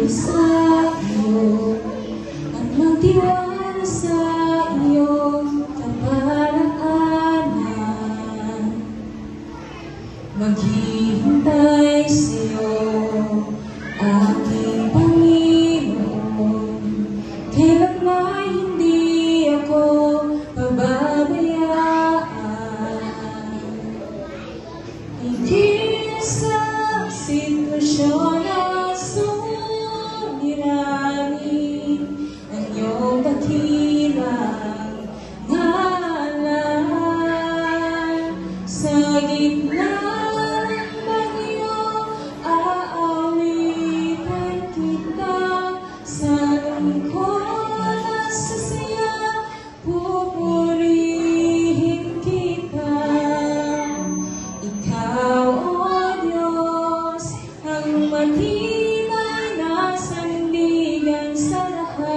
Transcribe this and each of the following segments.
sa iyo at magtiwala sa iyong kaparaanan. Maghihintay sa iyo, aking Panginoon, kailanman hindi ako pababayaan. Hindi sa sitwasyon na suliranin ang iyong dakilang ngalan. Sa gitna ng bagyo, aawitan kita. Sa lungkot at sa saya, pupurihin kita. Ikaw, O Diyos, ang matibay na sandigan sa lahat.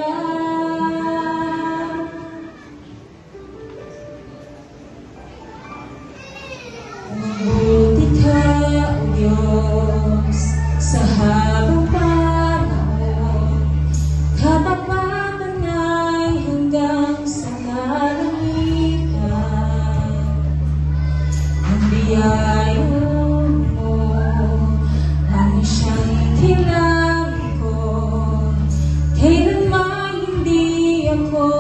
Mabuti ka, O Diyos, sa habang panahon. Katapatan ay hanggang sa kalangitan. Ang biyaya mo ang siyang kailangan ko. Kailanman hindi ako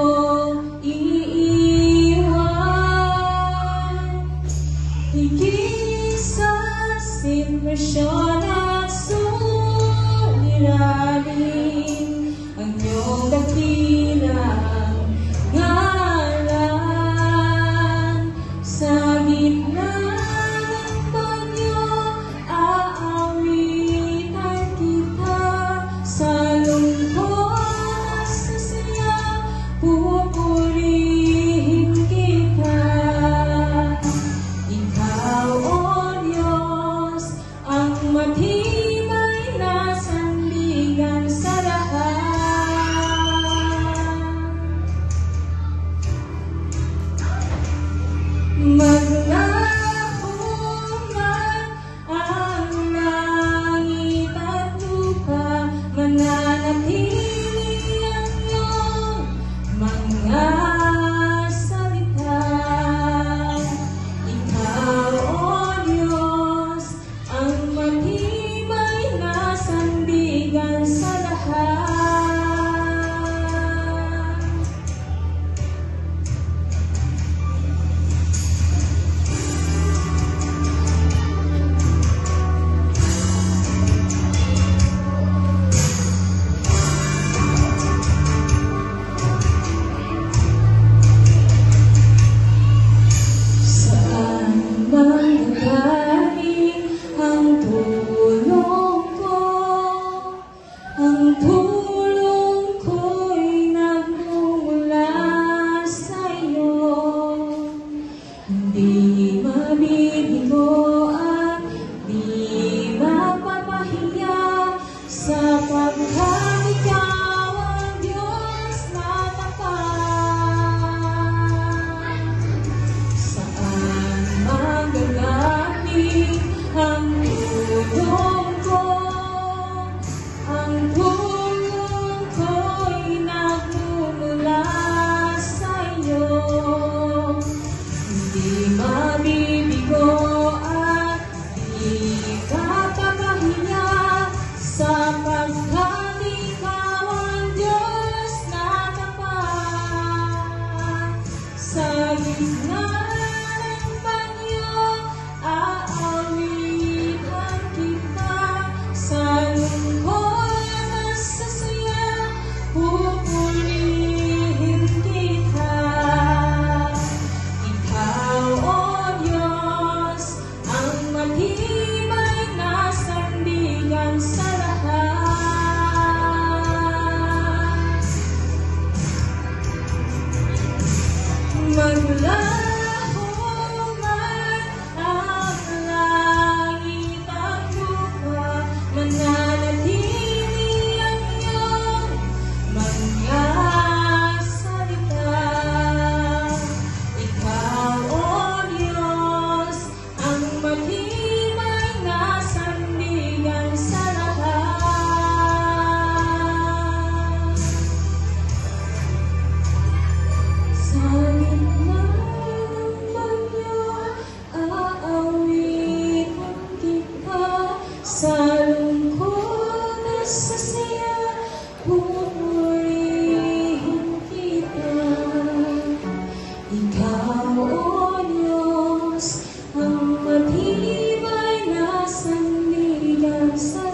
iiwan. Higit sa sitwasyon at suliranin ang iyong dakilang ngalan. Sa gitna ng bagyo, aawitan kita. Sa lungkot at sa saya, pupurihin kita. Ikaw, O Diyos, ang matibay na sandigan sa lahat. sa